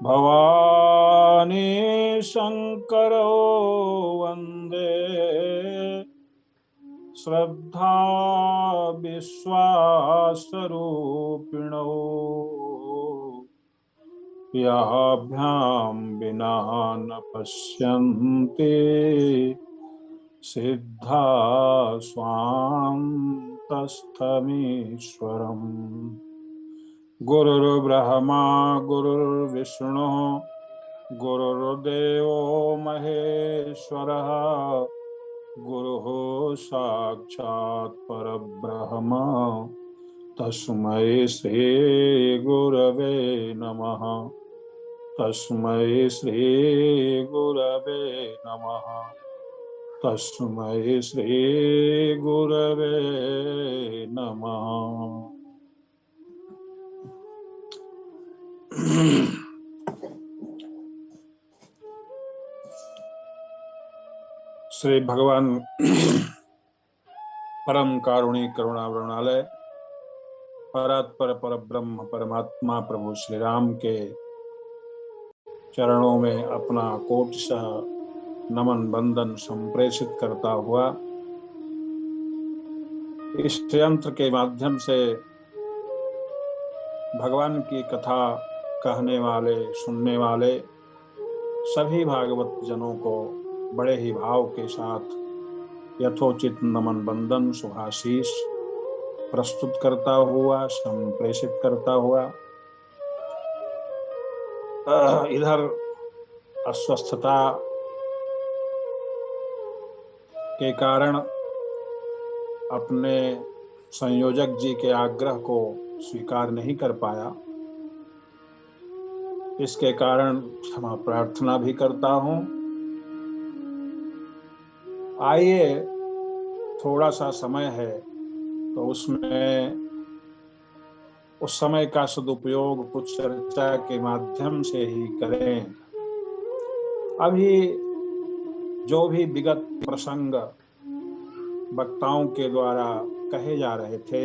भवानी शंकरो वंदे श्रद्धा विश्वासरूपिणो याभ्यां विना न पश्यन्ति सिद्धा स्वान्तस्थमीश्वरम्। गुरुर्ब्रह्मा गुरुर्विष्णु गुरुर्देवो महेश्वरः गुरुः साक्षात् परब्रह्म तस्मै श्री गुरवे नमः। तस्मै श्री गुरवे नमः। तस्मै श्री गुरवे नमः। श्री भगवान परम कारुणिक करुणावृणालय परात्पर पर ब्रह्म परमात्मा प्रभु श्री राम के चरणों में अपना कोटिशः नमन बंदन संप्रेषित करता हुआ इस यंत्र के माध्यम से भगवान की कथा कहने वाले सुनने वाले सभी भागवत जनों को बड़े ही भाव के साथ यथोचित नमन बंदन शुभाशीष प्रस्तुत करता हुआ संप्रेषित करता हुआ इधर अस्वस्थता के कारण अपने संयोजक जी के आग्रह को स्वीकार नहीं कर पाया, इसके कारण क्षमा प्रार्थना भी करता हूं। आइए, थोड़ा सा समय है तो उसमें उस समय का सदुपयोग कुछ चर्चा के माध्यम से ही करें। अभी जो भी विगत प्रसंग वक्ताओं के द्वारा कहे जा रहे थे,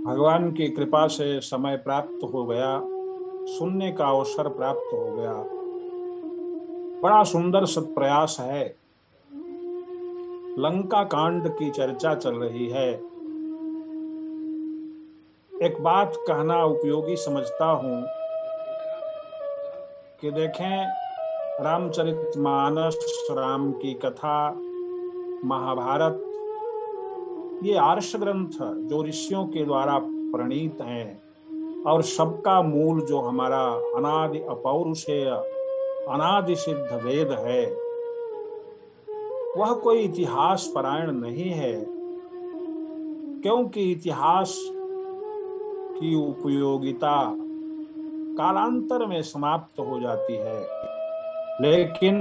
भगवान की कृपा से समय प्राप्त हो गया, सुनने का अवसर प्राप्त हो गया। बड़ा सुंदर सत्प्रयास है। लंका कांड की चर्चा चल रही है। एक बात कहना उपयोगी समझता हूं कि देखें, रामचरितमानस, राम की कथा, महाभारत, ये आर्ष ग्रंथ जो ऋषियों के द्वारा प्रणीत हैं और सबका मूल जो हमारा अनादि अपौरुषेय अनादि सिद्ध वेद है, वह कोई इतिहास परायण नहीं है, क्योंकि इतिहास की उपयोगिता कालांतर में समाप्त हो जाती है। लेकिन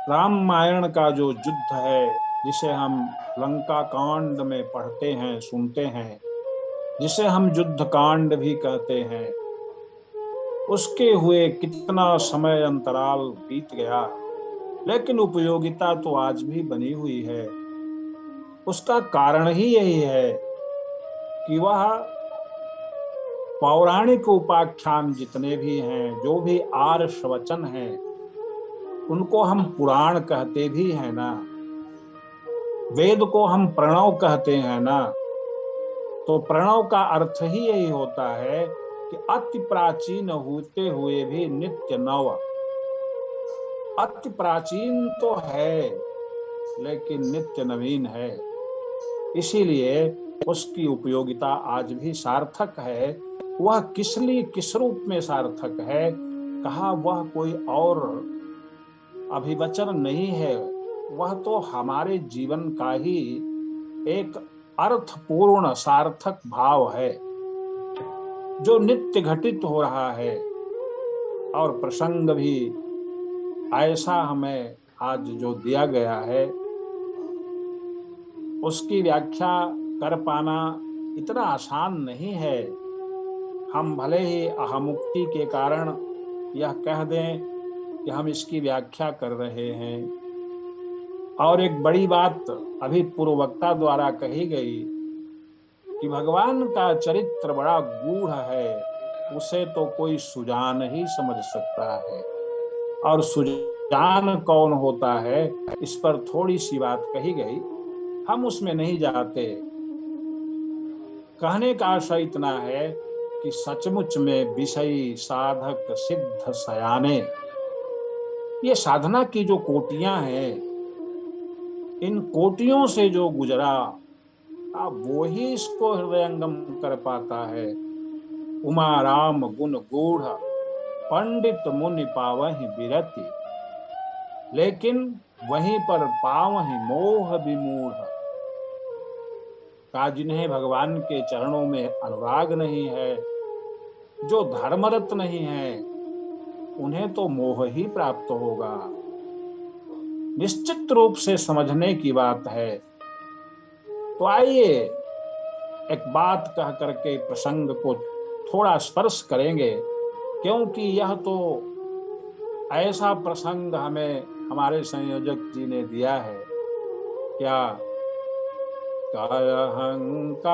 रामायण का जो युद्ध है, जिसे हम लंका कांड में पढ़ते हैं, सुनते हैं, जिसे हम युद्ध कांड भी कहते हैं, उसके हुए कितना समय अंतराल बीत गया, लेकिन उपयोगिता तो आज भी बनी हुई है। उसका कारण ही यही है कि वह पौराणिक उपाख्यान जितने भी हैं, जो भी आर्ष वचन हैं, उनको हम पुराण कहते भी हैं ना। वेद को हम प्रणव कहते हैं ना, तो प्रणव का अर्थ ही यही होता है कि अति प्राचीन होते हुए भी नित्य नव। अति प्राचीन तो है लेकिन नित्य नवीन है, इसीलिए उसकी उपयोगिता आज भी सार्थक है। वह किस रूप में सार्थक है, कहा वह कोई और अभिवचन नहीं है, वह तो हमारे जीवन का ही एक अर्थपूर्ण सार्थक भाव है जो नित्य घटित हो रहा है। और प्रसंग भी ऐसा हमें आज जो दिया गया है, उसकी व्याख्या कर पाना इतना आसान नहीं है। हम भले ही अहमुक्ति के कारण यह कह दें कि हम इसकी व्याख्या कर रहे हैं। और एक बड़ी बात अभी पूर्ववक्ता द्वारा कही गई कि भगवान का चरित्र बड़ा गूढ़ है, उसे तो कोई सुजान ही समझ सकता है। और सुजान कौन होता है, इस पर थोड़ी सी बात कही गई, हम उसमें नहीं जाते। कहने का आशय इतना है कि सचमुच में विषयी साधक सिद्ध सयाने, ये साधना की जो कोटियां हैं, इन कोटियों से जो गुजरा वो ही इसको हृदयंगम कर पाता है। उमा राम गुण गूढ़ पंडित मुनि पावहि बिरति, लेकिन वहीं पर पावहि मोह विमूढ़। का जिन्हें भगवान के चरणों में अनुराग नहीं है, जो धर्मरत नहीं है, उन्हें तो मोह ही प्राप्त होगा। निश्चित रूप से समझने की बात है। तो आइए एक बात कह करके प्रसंग को थोड़ा स्पर्श करेंगे, क्योंकि यह तो ऐसा प्रसंग हमें हमारे संयोजक जी ने दिया है। क्या काय अहंकार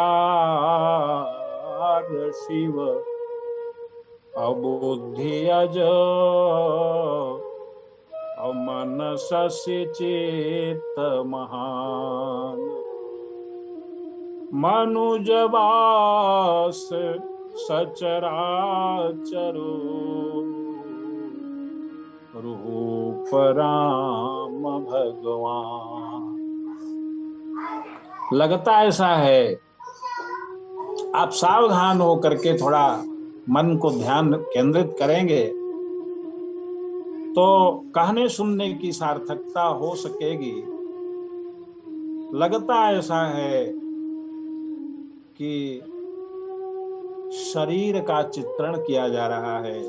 शिव अबुद्धि अज मन शशि चित्त महान, मनुजवास सचराचरु रूप राम भगवान। लगता ऐसा है, आप सावधान हो करके थोड़ा मन को ध्यान केंद्रित करेंगे तो कहने सुनने की सार्थकता हो सकेगी। लगता ऐसा है कि शरीर का चित्रण किया जा रहा है।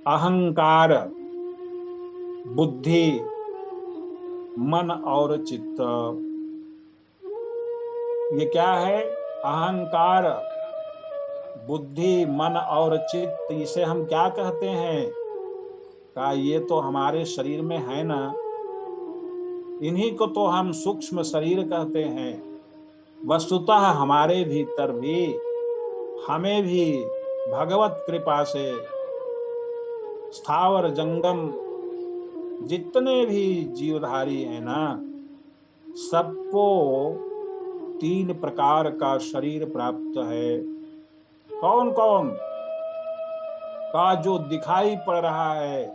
अहंकार, बुद्धि, मन और चित्त, ये क्या है? अहंकार, बुद्धि, मन और चित्त, इसे हम क्या कहते हैं? का ये तो हमारे शरीर में है ना, इन्हीं को तो हम सूक्ष्म शरीर कहते हैं। वस्तुतः हमारे भीतर भी, हमें भी भगवत कृपा से स्थावर जंगम जितने भी जीवधारी हैं ना, सबको 3 प्रकार का शरीर प्राप्त है। कौन कौन? का जो दिखाई पड़ रहा है,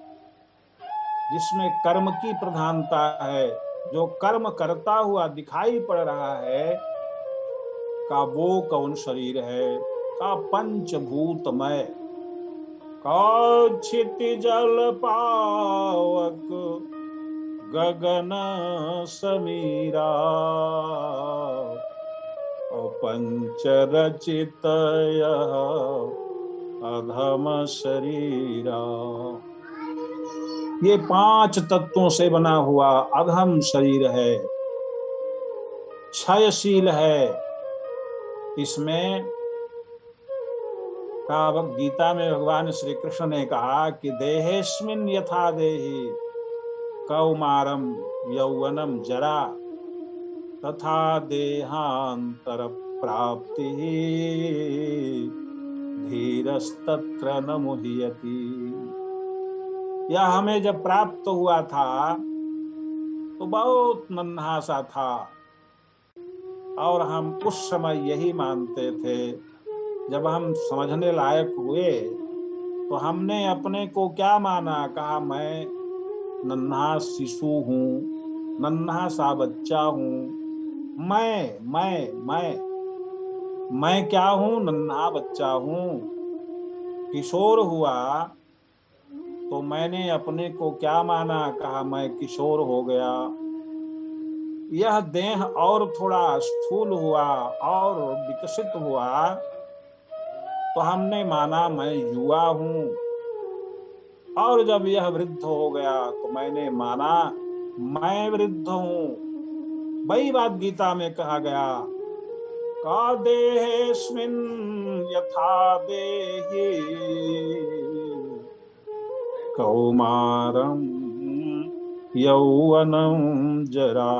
जिसमें कर्म की प्रधानता है, जो कर्म करता हुआ दिखाई पड़ रहा है, का वो कौन शरीर है? का पंचभूतमय, का क्षिति जल पावक गगन समीरा, पंच रचित अधम शरीरा। ये 5 तत्वों से बना हुआ अधम शरीर है, क्षयशील है। इसमें गीता में भगवान श्री कृष्ण ने कहा कि देहेस्मिन् यथा देहि कौमारम यौवनम जरा तथा देहांतर प्राप्ति धीरस्तत्र न मुह्यति। यह हमें जब प्राप्त हुआ था तो बहुत नन्हा सा था, और हम उस समय यही मानते थे। जब हम समझने लायक हुए तो हमने अपने को क्या माना, कहा मैं नन्हा शिशु हूँ, नन्हा सा बच्चा हूँ। मैं क्या हूँ, नन्हा बच्चा हूँ। किशोर हुआ तो मैंने अपने को क्या माना, कहा मैं किशोर हो गया। यह देह और थोड़ा स्थूल हुआ और विकसित हुआ तो हमने माना मैं युवा हूँ। और जब यह वृद्ध हो गया तो मैंने माना मैं वृद्ध हूँ। वही बात गीता में कहा गया, का देहेस्मिन् यथा देहि कौमारम यौवनम जरा।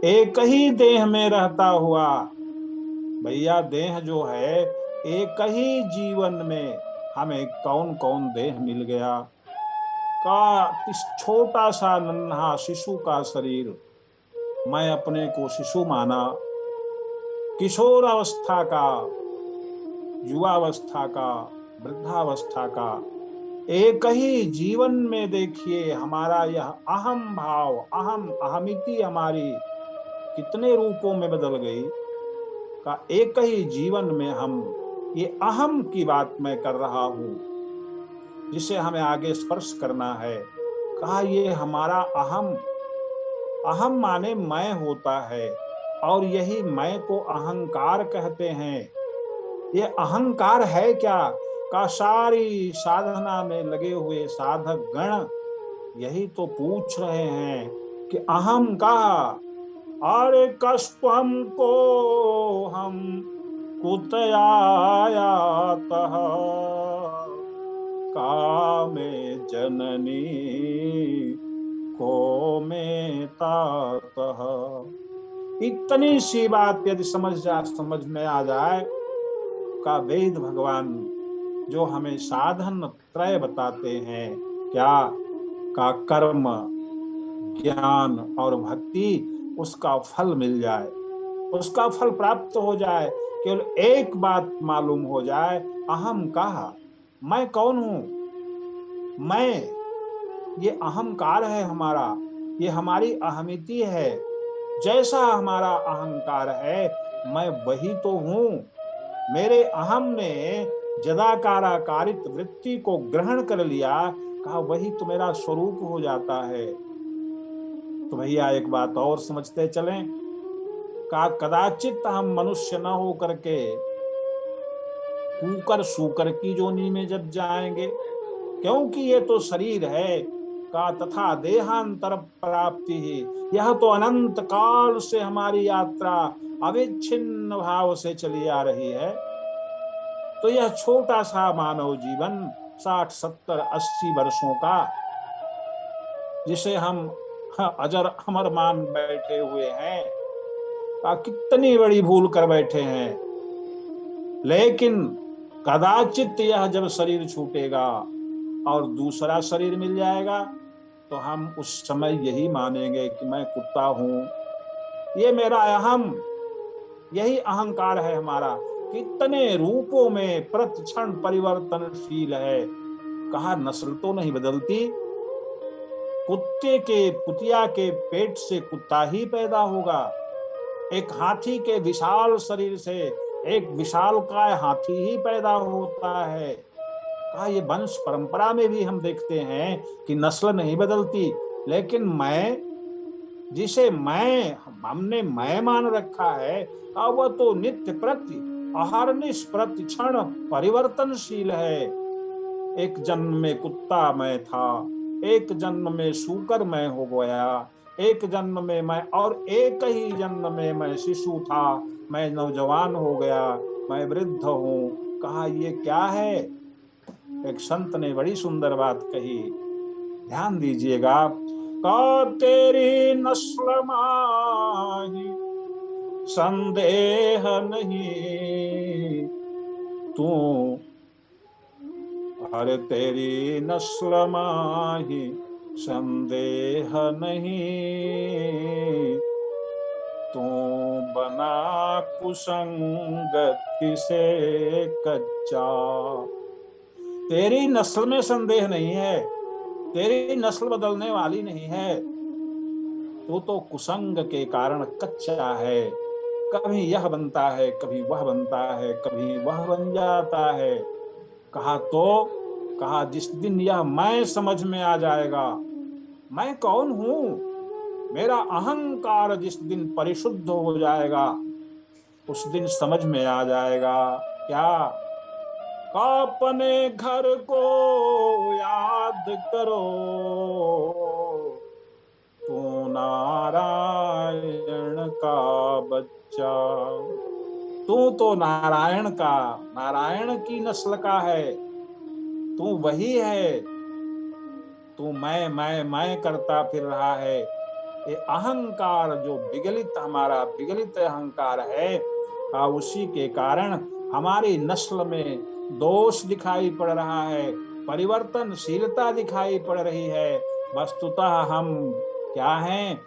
एक ही देह में रहता हुआ, भैया देह जो है एक ही जीवन में हमें कौन कौन देह मिल गया। का इस छोटा सा नन्हा शिशु का शरीर, मैं अपने को शिशु माना। किशोर अवस्था का, युवावस्था का, वृद्धावस्था का, एक ही जीवन में देखिए हमारा यह अहम भाव, अहम अहमिति हमारी कितने रूपों में बदल गई। का एक ही जीवन में हम ये अहम की बात मैं कर रहा हूँ, जिसे हमें आगे स्पर्श करना है। कहा ये हमारा अहम, अहम माने मैं होता है, और यही मैं को अहंकार कहते हैं। ये अहंकार है क्या, का सारी साधना में लगे हुए साधक गण यही तो पूछ रहे हैं कि अहम का, अरे कष्टम को हम कुतयायातः कामे जननी को में तातः। इतनी सी बात यदि समझ में आ जाए, का वेद भगवान जो हमें साधन त्रय बताते हैं, क्या का कर्म, ज्ञान और भक्ति, उसका फल मिल जाए, उसका फल प्राप्त हो जाए। केवल एक बात मालूम हो जाए, अहम कहा, मैं कौन हूं। मैं, ये अहंकार है हमारा, ये हमारी अहमिति है। जैसा हमारा अहंकार है मैं वही तो हूं। मेरे अहम ने जदाकाराकारित वृत्ति को ग्रहण कर लिया, कहा वही तो मेरा स्वरूप हो जाता है। तो भैया एक बात और समझते चलें, का कदाचित हम मनुष्य न हो करके कूकर सूकर की जोनी में जब जाएंगे, क्योंकि ये तो शरीर है। का तथा देहांतर प्राप्ति ही, यह तो अनंत काल से हमारी यात्रा अविच्छिन्न भाव से चली आ रही है। तो यह छोटा सा मानव जीवन 60, 70, 80 वर्षों का, जिसे हम अजर अमर मान बैठे हुए हैं, का कितनी बड़ी भूल कर बैठे हैं। लेकिन कदाचित यह जब शरीर छूटेगा और दूसरा शरीर मिल जाएगा तो हम उस समय यही मानेंगे कि मैं कुत्ता हूं, ये मेरा अहम, यही अहंकार है हमारा। कितने रूपों में प्रतिक्षण परिवर्तनशील है। कहा नस्ल तो नहीं बदलती, कुत्ते के, कुतिया के पेट से कुत्ता ही पैदा होगा। एक हाथी के विशाल शरीर से एक विशालकाय हाथी ही पैदा होता है। कहा ये वंश परंपरा में भी हम देखते हैं कि नस्ल नहीं बदलती, लेकिन मैं, जिसे हमने मैं मान रखा है, कहा वह तो नित्य प्रति अहर्निश प्रति क्षण परिवर्तनशील है। एक जन्म में कुत्ता मैं था, एक जन्म में सूकर मैं हो गया, एक जन्म में मैं, और एक ही जन्म में मैं शिशु था, मैं नौजवान हो गया, मैं वृद्ध हूँ। कहा ये क्या है। एक संत ने बड़ी सुंदर बात कही, ध्यान दीजिएगा। का तेरी नस्ल माही संदेह नहीं, तू, अरे तेरी नस्ल माही संदेह नहीं, तू बना कुसंगति से कच्चा। तेरी नस्ल में संदेह नहीं है, तेरी नस्ल बदलने वाली नहीं है, तू तो कुसंग के कारण कच्चा है। कभी यह बनता है, कभी वह बनता है, कभी वह बन जाता है। कहा जिस दिन यह मैं समझ में आ जाएगा, मैं कौन हूं, मेरा अहंकार जिस दिन परिशुद्ध हो जाएगा, उस दिन समझ में आ जाएगा क्या, अपने घर को याद करो, तू नारायण का बच्चा। तू तो नारायण की नस्ल का है, तू वही है। तू मैं करता फिर रहा है। ये अहंकार जो हमारा विगलित अहंकार है, उसी के कारण हमारी नस्ल में दोष दिखाई पड़ रहा है, परिवर्तनशीलता दिखाई पड़ रही है। वस्तुतः हम क्या हैं?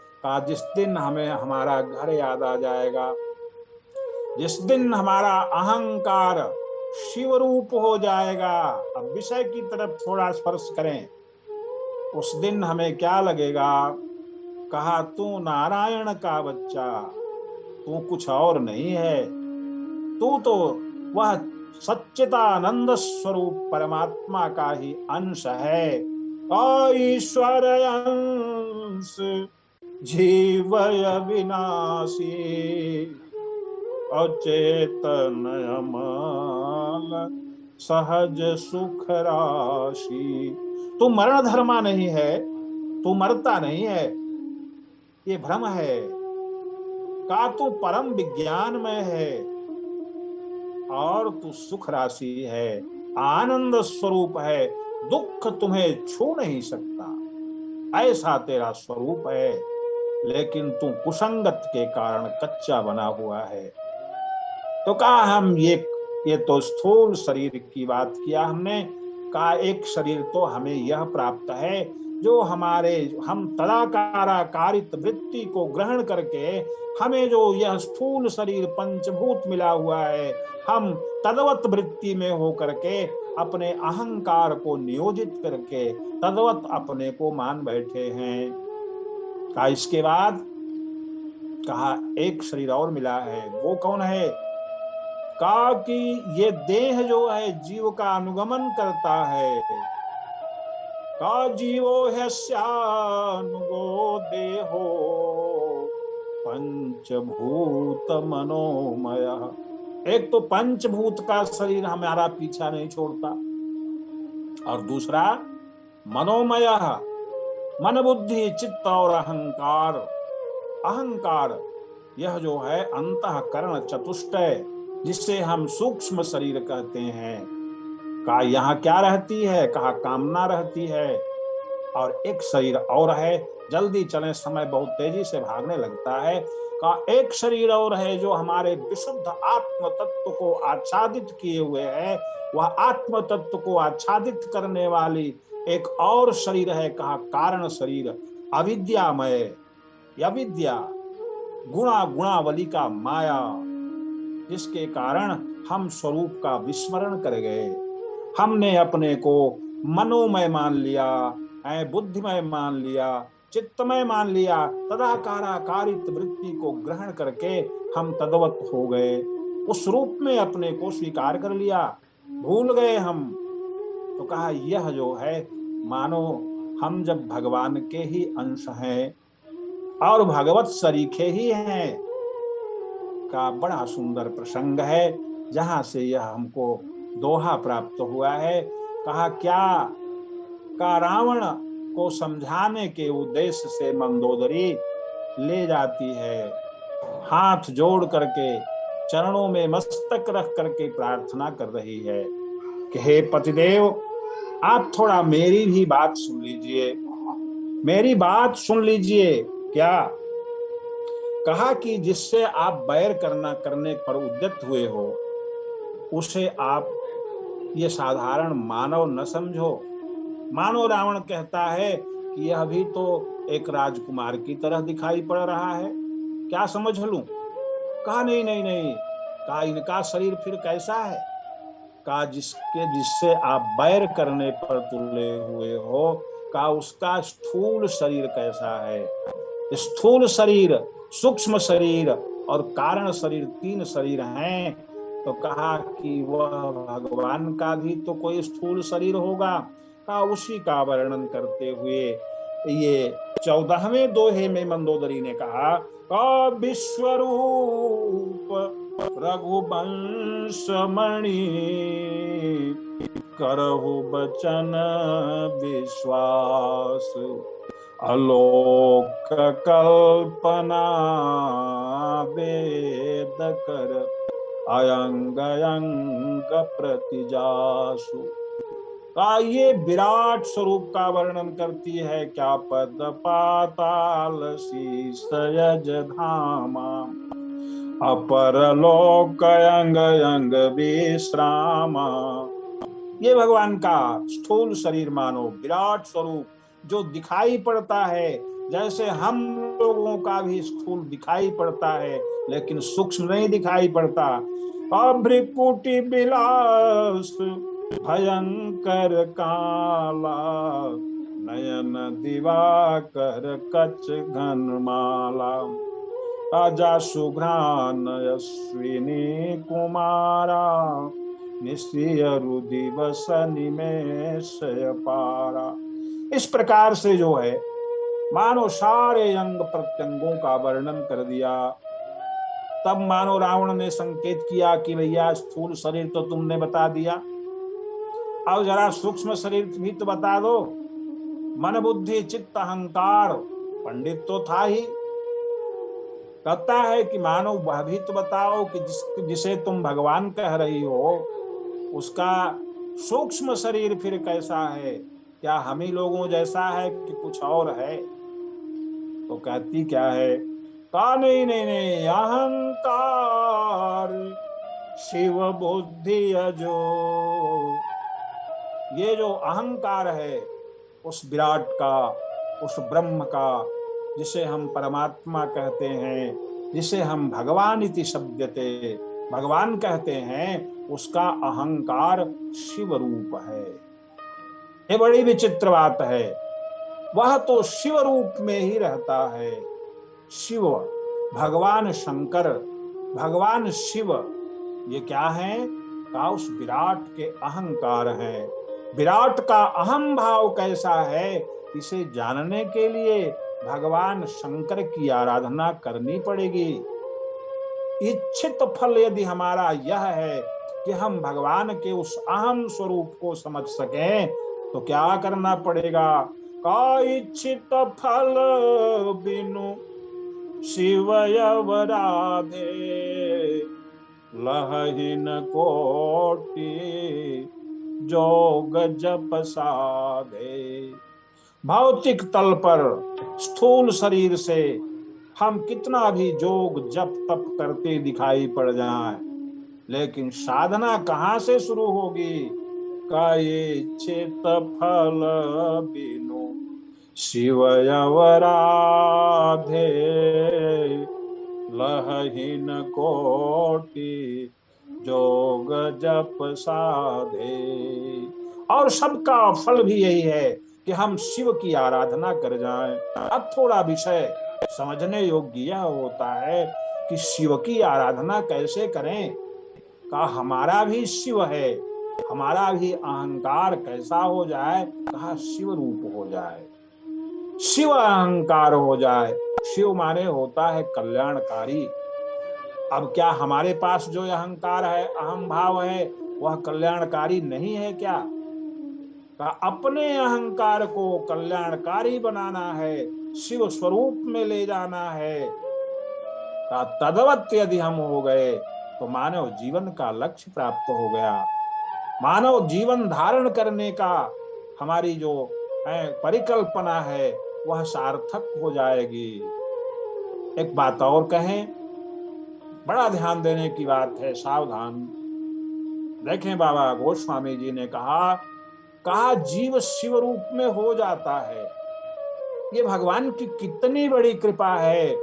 जिस दिन हमें हमारा घर याद आ जाएगा, जिस दिन हमारा अहंकार शिव रूप हो जाएगा, अब विषय की तरफ थोड़ा स्पर्श करें, उस दिन हमें क्या लगेगा? कहा तू नारायण का बच्चा, तू कुछ और नहीं है, तू तो वह सच्चिदानंद स्वरूप परमात्मा का ही अंश है। ईश्वर अंश जीवय विनाशी, अचेतन अमल सहज सुख राशि। तू मरण धर्मा नहीं है, तू मरता नहीं है, ये भ्रम है। तू परम विज्ञान में है और तू सुख राशि है, आनंद स्वरूप है, दुख तुम्हें छू नहीं सकता, ऐसा तेरा स्वरूप है। लेकिन तू कुसंगत के कारण कच्चा बना हुआ है। तो कहा हम ये तो स्थूल शरीर की बात किया हमने। कहा एक शरीर तो हमें यह प्राप्त है जो हम तदाकारित वृत्ति को ग्रहण करके हमें जो यह स्थूल शरीर पंचभूत मिला हुआ है, हम तद्वत वृत्ति में हो करके अपने अहंकार को नियोजित करके तद्वत अपने को मान बैठे हैं। कहा इसके बाद कहा एक शरीर और मिला है, वो कौन है? कहा कि ये देह जो है जीव का अनुगमन करता है। का जीवो ह्यस्यानुगो देहो पंचभूत मनोमय। एक तो पंचभूत का शरीर हमारा पीछा नहीं छोड़ता, और दूसरा मनोमय, मन बुद्धि चित्त और अहंकार यह जो है अंतःकरण चतुष्टय, जिसे हम सूक्ष्म शरीर कहते हैं। कहा यहाँ क्या रहती है? कहा कामना रहती है। और एक शरीर और है, जल्दी चलें, समय बहुत तेजी से भागने लगता है। कहा एक शरीर और है जो हमारे विशुद्ध आत्म तत्व को आच्छादित किए हुए है। वह आत्म तत्व को आच्छादित करने वाली एक और शरीर है। कहा कारण शरीर अविद्यामय, अविद्या गुणावली का माया, जिसके कारण हम स्वरूप का विस्मरण कर गए। हमने अपने को मनोमय मान लिया, बुद्धिमय मान लिया, चित्तमय मान लिया, तदाकारित वृत्ति को ग्रहण करके हम तद्वत हो गए, उस रूप में अपने को स्वीकार कर लिया, भूल गए हम। तो कहा यह जो है मानो हम जब भगवान के ही अंश हैं और भगवत सरीखे ही हैं, का बड़ा सुंदर प्रसंग है, जहां से यह हमको दोहा प्राप्त हुआ है। कहा क्या? का रावण को समझाने के उद्देश्य से मंदोदरी ले जाती है, हाथ जोड़ करके चरणों में मस्तक रख करके प्रार्थना कर रही है कि हे पतिदेव, आप थोड़ा मेरी भी बात सुन लीजिए, मेरी बात सुन लीजिए। क्या? कहा कि जिससे आप बैर करने पर उद्यत हुए हो, उसे आप ये साधारण मानव न समझो। मानो रावण कहता है कि यह भी तो एक राजकुमार की तरह दिखाई पड़ रहा है, क्या समझ लूं? कहा नहीं नहीं नहीं, कहा इनका शरीर फिर कैसा है? कहा जिससे आप बैर करने पर तुले हुए हो, कहा उसका स्थूल शरीर कैसा है? स्थूल शरीर, सूक्ष्म शरीर और कारण शरीर, 3 शरीर हैं। तो कहा कि वह भगवान का भी तो कोई स्थूल शरीर होगा। कहा उसी का वर्णन करते हुए ये 14वें दोहे में मंदोदरी ने कहा, विश्वरूप रघुवंश मणि, करहु बचन विश्वास, आलोक कल्पना वेद कर, अयंग अयंग प्रतिजासु। का ये विराट स्वरूप का वर्णन करती है क्या? पद पाताल शीस यज धामा, अपर लोक अंग अंग विश्रामा। ये भगवान का स्थूल शरीर मानो, विराट स्वरूप जो दिखाई पड़ता है, जैसे हम लोगों का भी स्थूल दिखाई पड़ता है लेकिन सूक्ष्म नहीं दिखाई पड़ता। भ्रिकुटी विलास भयंकर काला, नयन दिवाकर कच घनमाला, राजा सुघ्रान अश्विनी कुमारा, निश्चयरु दिवस निमेष पारा। इस प्रकार से जो है मानो सारे अंग प्रत्यंगों का वर्णन कर दिया। तब मानो रावण ने संकेत किया कि भैया स्थूल शरीर तो तुमने बता दिया, अब जरा सूक्ष्म शरीर भी तो बता दो। मन बुद्धि चित्त अहंकार पंडित तो था ही, कहता है कि मानो वह भी तो बताओ कि जिसे तुम भगवान कह रही हो उसका सूक्ष्म शरीर फिर कैसा है? क्या हम ही लोगों जैसा है कि कुछ और है? तो कहती क्या है? का नहीं नहीं नहीं, अहंकार शिव बुद्धि अजो। ये जो अहंकार है उस विराट का, उस ब्रह्म का, जिसे हम परमात्मा कहते हैं, जिसे हम भगवान इति शब्दते भगवान कहते हैं, उसका अहंकार शिव रूप है। ये बड़ी विचित्र बात है, वह तो शिव रूप में ही रहता है। शिव भगवान शंकर, भगवान शिव ये क्या है? का उस विराट के अहंकार है। विराट का अहम भाव कैसा है, इसे जानने के लिए भगवान शंकर की आराधना करनी पड़ेगी। इच्छित फल यदि हमारा यह है कि हम भगवान के उस अहम स्वरूप को समझ सकें, तो क्या करना पड़ेगा? का इच्छित फल बिनु शिव अवराधे, लहिन कोटि जोग जप साधे। भौतिक तल पर स्थूल शरीर से हम कितना भी जोग जप तप करते दिखाई पड़ जाएं, लेकिन साधना कहाँ से शुरू होगी? का इच्छित फल बिनु शिव अवराधे, लहिन कोटि जोग जप साधे। और सबका फल भी यही है कि हम शिव की आराधना कर जाएं। अब थोड़ा विषय समझने योग्य यह होता है कि शिव की आराधना कैसे करें। का हमारा भी शिव है, हमारा भी अहंकार कैसा हो जाए? कहा शिव रूप हो जाए, शिव अहंकार हो जाए। शिव माने होता है कल्याणकारी। अब क्या हमारे पास जो अहंकार है, अहम भाव है, वह कल्याणकारी नहीं है क्या? अपने अहंकार को कल्याणकारी बनाना है, शिव स्वरूप में ले जाना है। तदवत यदि हम हो गए तो मानव जीवन का लक्ष्य प्राप्त हो गया। मानव जीवन धारण करने का हमारी जो परिकल्पना है वह सार्थक हो जाएगी। एक बात और कहें, बड़ा ध्यान देने की बात है, सावधान देखें। बाबा गोस्वामी जी ने कहा जीव शिव रूप में हो जाता है। ये भगवान की कितनी बड़ी कृपा है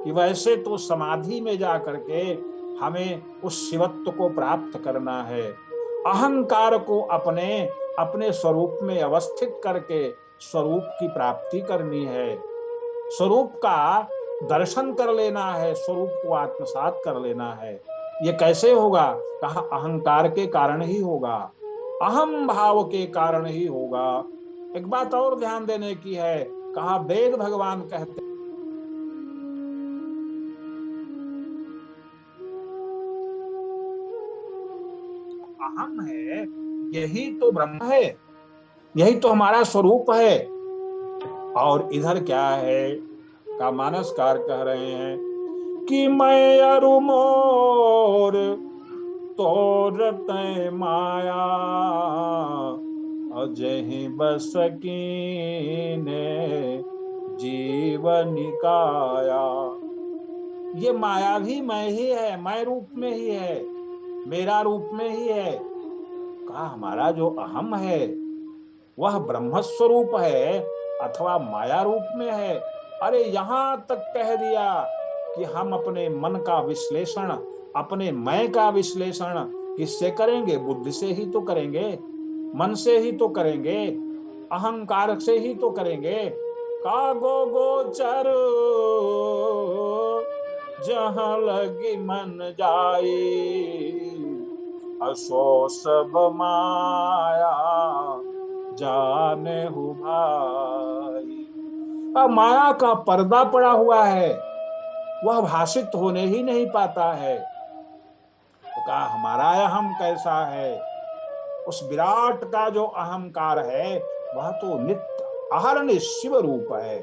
कि वैसे तो समाधि में जा करके हमें उस शिवत्व को प्राप्त करना है, अहंकार को अपने अपने स्वरूप में अवस्थित करके स्वरूप की प्राप्ति करनी है, स्वरूप का दर्शन कर लेना है, स्वरूप को आत्मसात कर लेना है। ये कैसे होगा? कहा अहंकार के कारण ही होगा, अहम भाव के कारण ही होगा। एक बात और ध्यान देने की है, कहा वेद भगवान कहते अहम है, यही तो ब्रह्म है, यही तो हमारा स्वरूप है। और इधर क्या है का मानसकार कह रहे हैं कि मैं अरु मोर तोरत माया अजहि बस कीने जीवन काया। ये माया भी मैं ही है, मैं रूप में ही है, मेरा रूप में ही है। कहा हमारा जो अहम है वह ब्रह्म स्वरूप है अथवा माया रूप में है। अरे यहां तक कह दिया कि हम अपने मन का विश्लेषण, अपने मैं का विश्लेषण किससे करेंगे? बुद्धि से ही तो करेंगे, मन से ही तो करेंगे, अहंकार से ही तो करेंगे। का गो गोचर जहां लगी मन जाई असो सब माया जाने हु भाई। अब माया का पर्दा पड़ा हुआ है, वह भाषित होने ही नहीं पाता है। तो कहा हमारा अहम कैसा है? उस विराट का जो अहंकार है वह तो नित्य अहरनिश शिव रूप है,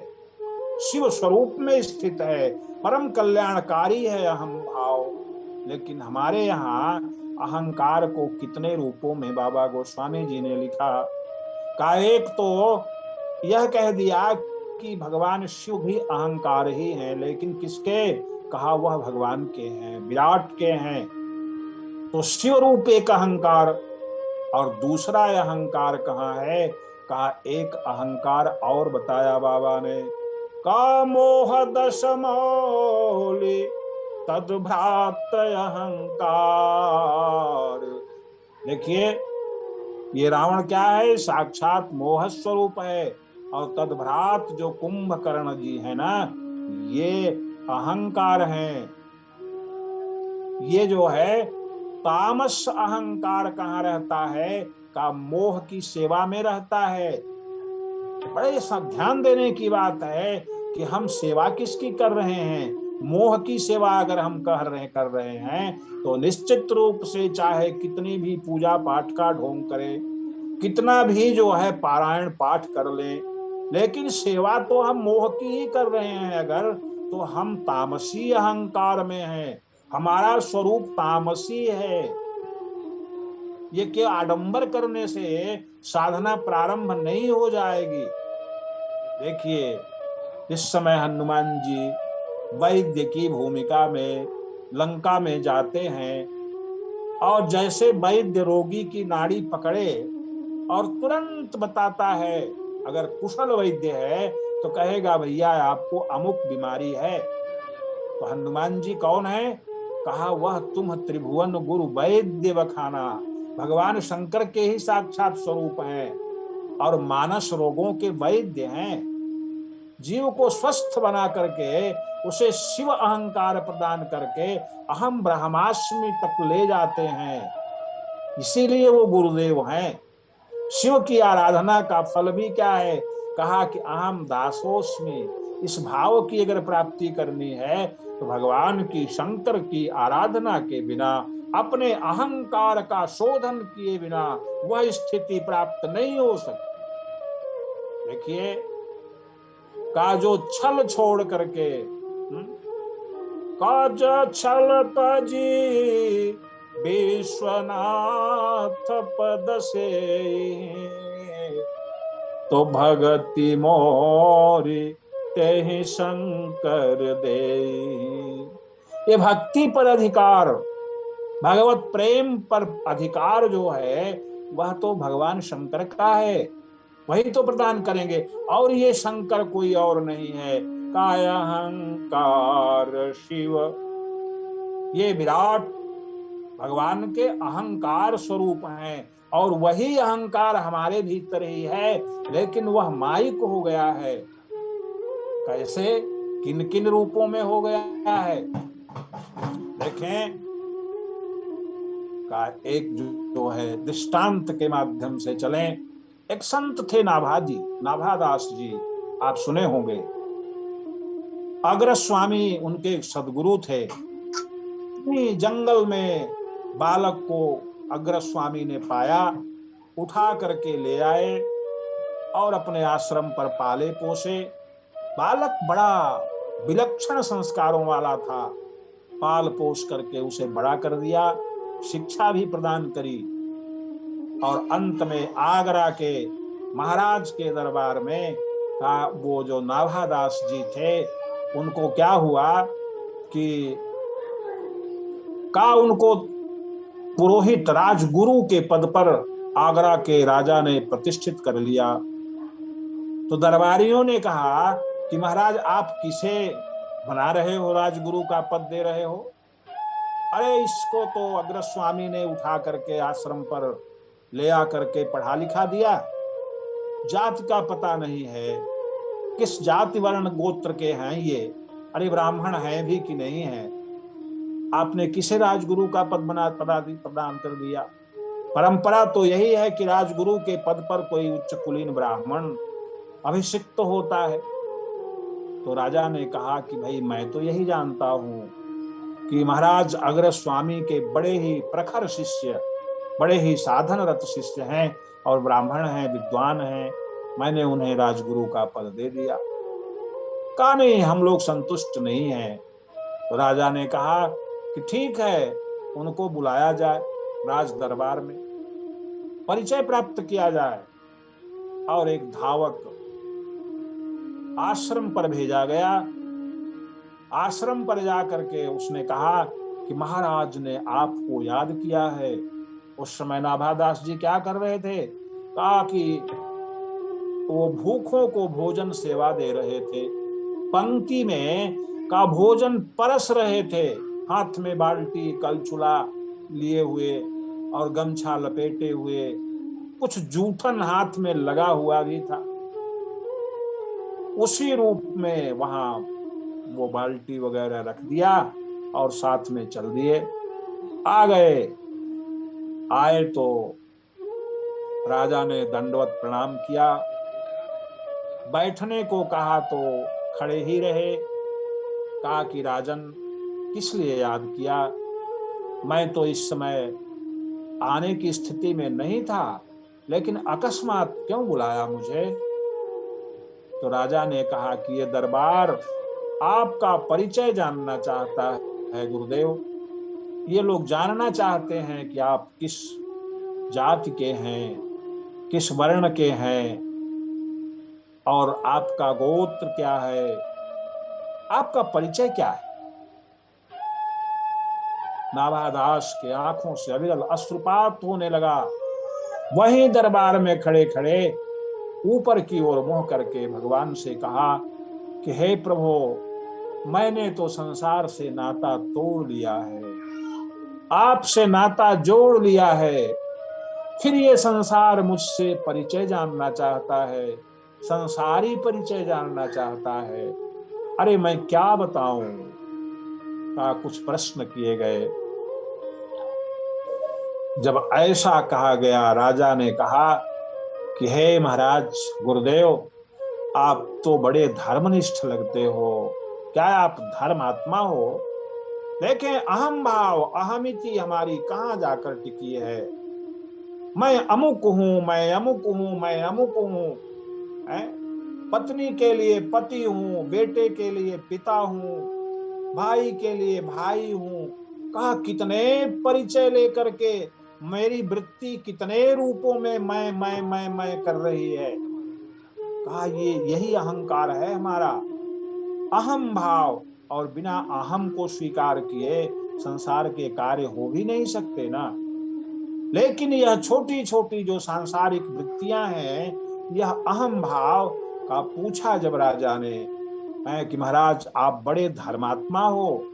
शिव स्वरूप में स्थित है, परम कल्याणकारी है अहम भाव। लेकिन हमारे यहाँ अहंकार को कितने रूपों में बाबा गोस्वामी जी ने लिखा। का एक तो यह कह दिया कि भगवान शिव भी अहंकार ही हैं, लेकिन किसके? कहा वह भगवान के हैं, विराट के हैं। तो शिव रूप एक अहंकार, और दूसरा अहंकार कहाँ है? कहा एक अहंकार और बताया बाबा ने, का मोह दश मौलि तद्भ्रात अहंकार। देखिए ये रावण क्या है? साक्षात मोह स्वरूप है। और तद्भ्रात जो कुंभकर्ण जी है ना, ये अहंकार हैं। ये जो है तामस अहंकार कहाँ रहता है? का मोह की सेवा में रहता है। बड़े सब ध्यान देने की बात है कि हम सेवा किसकी कर रहे हैं। मोह की सेवा अगर हम कर रहे हैं तो निश्चित रूप से चाहे कितनी भी पूजा पाठ का ढोंग करें, कितना भी जो है पारायण पाठ कर लें, लेकिन सेवा तो हम मोह की ही कर रहे हैं अगर, तो हम तामसी अहंकार में हैं, हमारा स्वरूप तामसी है। ये क्या आडंबर करने से साधना प्रारंभ नहीं हो जाएगी। देखिए इस समय हनुमान जी वैद्य की भूमिका में लंका में जाते हैं, और जैसे वैद्य रोगी की नाड़ी पकड़े और तुरंत बताता है, अगर कुशल वैद्य है तो कहेगा भैया आपको अमुक बीमारी है। तो हनुमान जी कौन है? कहा वह तुम त्रिभुवन गुरु वैद्य बखाना, भगवान शंकर के ही साक्षात स्वरूप हैं और मानस रोगों के वैद्य हैं। जीव को स्वस्थ बना करके उसे शिव अहंकार प्रदान करके अहम ब्रह्मास्मि तक ले जाते हैं। इसीलिए वो गुरुदेव हैं। शिव की आराधना का फल भी क्या है? कहा कि अहम दासोस्मि। इस भाव की अगर प्राप्ति करनी है तो भगवान की, शंकर की आराधना के बिना, अपने अहंकार का शोधन किए बिना वह स्थिति प्राप्त नहीं हो सकती। देखिए का जो छल छोड़ करके काज छल तजी विश्वनाथ पद से तो भगति मोरी तेहि शंकर दे। ये भक्ति पर अधिकार, भगवत प्रेम पर अधिकार जो है वह तो भगवान शंकर का है। वही तो प्रदान करेंगे। और ये शंकर कोई और नहीं है, कायहंकार शिव, ये विराट भगवान के अहंकार स्वरूप हैं। और वही अहंकार हमारे भीतर ही है, लेकिन वह माइक हो गया है। कैसे, किन किन रूपों में हो गया है? देखें, का एक जो है दृष्टांत के माध्यम से चलें। एक संत थे नाभाजी, नाभादास जी, आप सुने होंगे। अग्र स्वामी उनके सदगुरु थे। जंगल में बालक को अग्र स्वामी ने पाया, उठा करके ले आए और अपने आश्रम पर पाले पोसे। बालक बड़ा विलक्षण संस्कारों वाला था, पाल पोस करके उसे बड़ा कर दिया, शिक्षा भी प्रदान करी। और अंत में आगरा के महाराज के दरबार में वो जो नाभादास जी थे, उनको क्या हुआ कि उनको पुरोहित राजगुरु के पद पर आगरा के राजा ने प्रतिष्ठित कर लिया। तो दरबारियों ने कहा कि महाराज, आप किसे बना रहे हो, राजगुरु का पद दे रहे हो? अरे इसको तो अग्र स्वामी ने उठा करके आश्रम पर ले आकर के पढ़ा लिखा दिया, जाति का पता नहीं है, किस जाति वर्ण गोत्र के हैं ये, अरे ब्राह्मण हैं भी कि नहीं है, आपने किसे राजगुरु का पद प्रदान कर दिया? परंपरा तो यही है कि राजगुरु के पद पर कोई उच्च कुलीन ब्राह्मण अभिषिक्त होता है। तो राजा ने कहा कि भाई, मैं तो यही जानता हूं कि महाराज अग्र स्वामी के बड़े ही प्रखर शिष्य, बड़े ही साधनरत शिष्य हैं और ब्राह्मण हैं, विद्वान हैं, मैंने उन्हें राजगुरु का पद दे दिया। कहा नहीं, हम लोग संतुष्ट नहीं हैं। तो राजा ने कहा कि ठीक है, उनको बुलाया जाए राज दरबार में, परिचय प्राप्त किया जाए। और एक धावक आश्रम पर भेजा गया। आश्रम पर जाकर के उसने कहा कि महाराज ने आपको याद किया है। उस समय नाभादास जी क्या कर रहे थे? कहा कि वो भूखों को भोजन सेवा दे रहे थे, पंक्ति में का भोजन परस रहे थे, हाथ में बाल्टी कलछुला लिए हुए और गमछा लपेटे हुए, कुछ जूठन हाथ में लगा हुआ भी था। उसी रूप में वहां वो बाल्टी वगैरह रख दिया और साथ में चल दिए। आ गए, आए तो राजा ने दंडवत प्रणाम किया, बैठने को कहा तो खड़े ही रहे। कहा कि राजन, किस लिए याद किया? मैं तो इस समय आने की स्थिति में नहीं था, लेकिन अकस्मात क्यों बुलाया मुझे? तो राजा ने कहा कि ये दरबार आपका परिचय जानना चाहता है गुरुदेव। ये लोग जानना चाहते हैं कि आप किस जाति के हैं, किस वर्ण के हैं, और आपका गोत्र क्या है, आपका परिचय क्या है? नाभादास के आंखों से अविरल अश्रुपात होने लगा। वहीं दरबार में खड़े खड़े ऊपर की ओर मुंह करके भगवान से कहा कि हे प्रभु, मैंने तो संसार से नाता तोड़ लिया है, आपसे नाता जोड़ लिया है, फिर ये संसार मुझसे परिचय जानना चाहता है, संसारी परिचय जानना चाहता है। अरे मैं क्या बताऊं? का कुछ प्रश्न किए गए। जब ऐसा कहा गया, राजा ने कहा कि हे महाराज गुरुदेव, आप तो बड़े धर्मनिष्ठ लगते हो, क्या आप धर्मात्मा हो? देखें, अहम भाव, अहमिति हमारी कहां जाकर टिकी है। मैं अमुक हूं, मैं अमुक हूं, मैं अमुक हूं, पत्नी के लिए पति हूं, बेटे के लिए पिता हूं, भाई के लिए भाई हूं। कहा कितने परिचय लेकर के मेरी वृत्ति कितने रूपों में मैं कर रही है। कहा ये यही अहंकार है हमारा, अहम भाव। और बिना अहम को स्वीकार किए संसार के कार्य हो भी नहीं सकते ना। लेकिन यह छोटी छोटी जो सांसारिक वृत्तियां हैं, यह अहम भाव का पूछा जब राजा ने कि महाराज आप बड़े धर्मात्मा हो,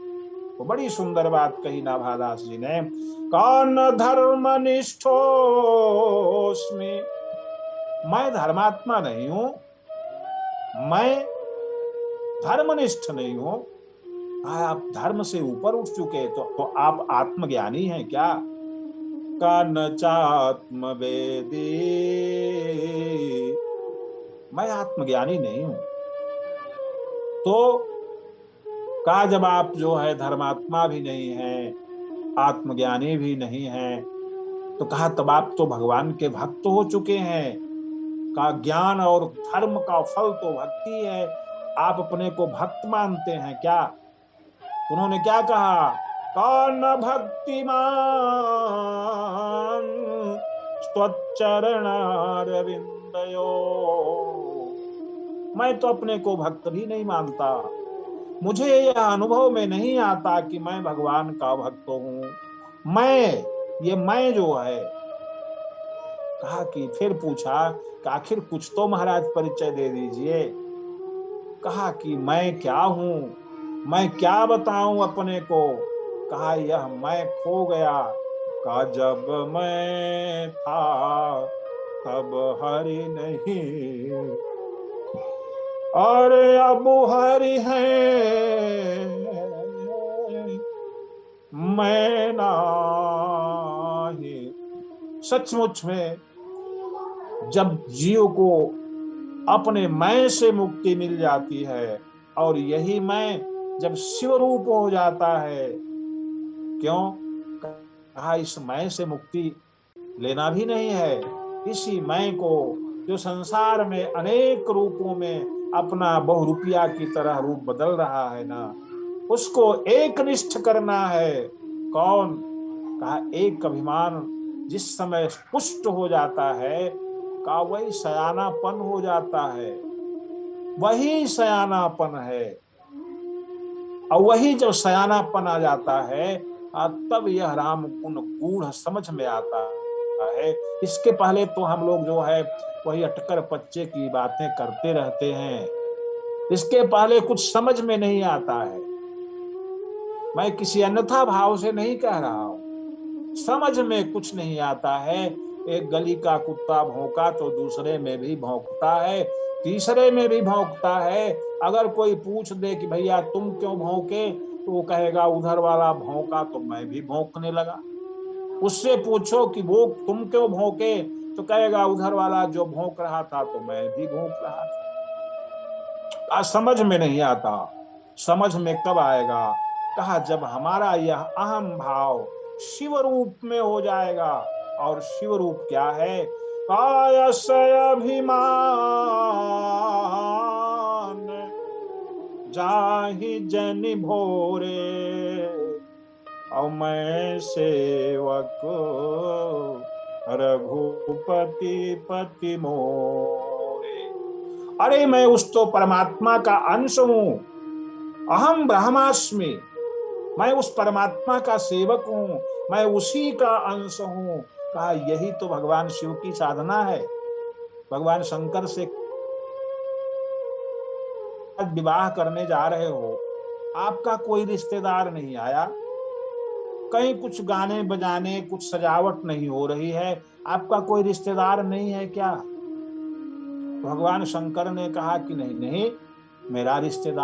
तो बड़ी सुंदर बात कही नाभादास जी ने, कौन धर्मनिष्ठोस्मि, मैं धर्मात्मा नहीं हूं, मैं धर्मनिष्ठ नहीं हूं। आप धर्म से ऊपर उठ चुके, तो आप आत्मज्ञानी हैं क्या? न चात्मवेदी, मैं आत्मज्ञानी नहीं हूं। तो कहा जब आप जो है धर्मात्मा भी नहीं है, आत्मज्ञानी भी नहीं है, तो कहा तब आप तो भगवान के भक्त हो चुके हैं। का ज्ञान और धर्म का फल तो भक्ति है, आप अपने को भक्त मानते हैं क्या? उन्होंने क्या कहा, कौन भक्तिमान स्वच्चरणारविंदयो, मैं तो अपने को भक्त भी नहीं मानता, मुझे यह अनुभव में नहीं आता कि मैं भगवान का भक्त हूं। मैं जो है, कहा कि फिर पूछा कि आखिर कुछ तो महाराज परिचय दे दीजिए। कहा कि मैं क्या हूं, मैं क्या बताऊं अपने को? कहा यह मैं खो गया, का जब मैं था तब हरि नहीं, और अब हरि है मैं नहीं। सचमुच में जब जीव को अपने मैं से मुक्ति मिल जाती है, और यही मैं जब शिव रूप हो जाता है, क्यों? कहा इस मैं से मुक्ति लेना भी नहीं है, इसी मैं को जो संसार में अनेक रूपों में अपना बहुरूपिया की तरह रूप बदल रहा है ना, उसको एक निष्ठ करना है। कौन? कहा एक अभिमान जिस समय पुष्ट हो जाता है, का वही सयानापन हो जाता है, वही सयानापन है। और वही जब सयानापन आ जाता है, तब यह राम गुण गूढ़ समझ में आता है। इसके पहले तो हम लोग जो है वही अटकर पच्चे की बातें करते रहते हैं, इसके पहले कुछ समझ में नहीं आता है। मैं किसी अन्यथा भाव से नहीं कह रहा हूं, समझ में कुछ नहीं आता है। एक गली का कुत्ता भौंका तो दूसरे में भी भौंकता है, तीसरे में भी भौंकता है। अगर कोई पूछ दे कि भैया तुम क्यों भौंके, तो वो कहेगा उधर वाला भौंका तो मैं भी भौंकने लगा। उससे पूछो कि वो तुम क्यों भौंके, तो कहेगा उधर वाला जो भौंक रहा था तो मैं भी भौंक रहा था। समझ में नहीं आता। समझ में कब आएगा? कहा जब हमारा यह अहम भाव शिव रूप में हो जाएगा। और शिव रूप क्या है? कायस्य अभिमान जाहि जन भोरे, और मैं सेवक रघुपति पति मोरे। अरे मैं उस तो परमात्मा का अंश हूं, अहम ब्रह्मास्मि, मैं उस परमात्मा का सेवक हूं, मैं उसी का अंश हूं। कहा यही तो भगवान शिव की साधना है। भगवान शंकर से विवाह करने जा रहे हो, आपका कोई रिश्तेदार नहीं आया, कहीं कुछ गाने बजाने कुछ सजावट नहीं हो रही है, आपका कोई रिश्तेदार नहीं है क्या? भगवान शंकर ने कहा कि नहीं नहीं, मेरा रिश्तेदार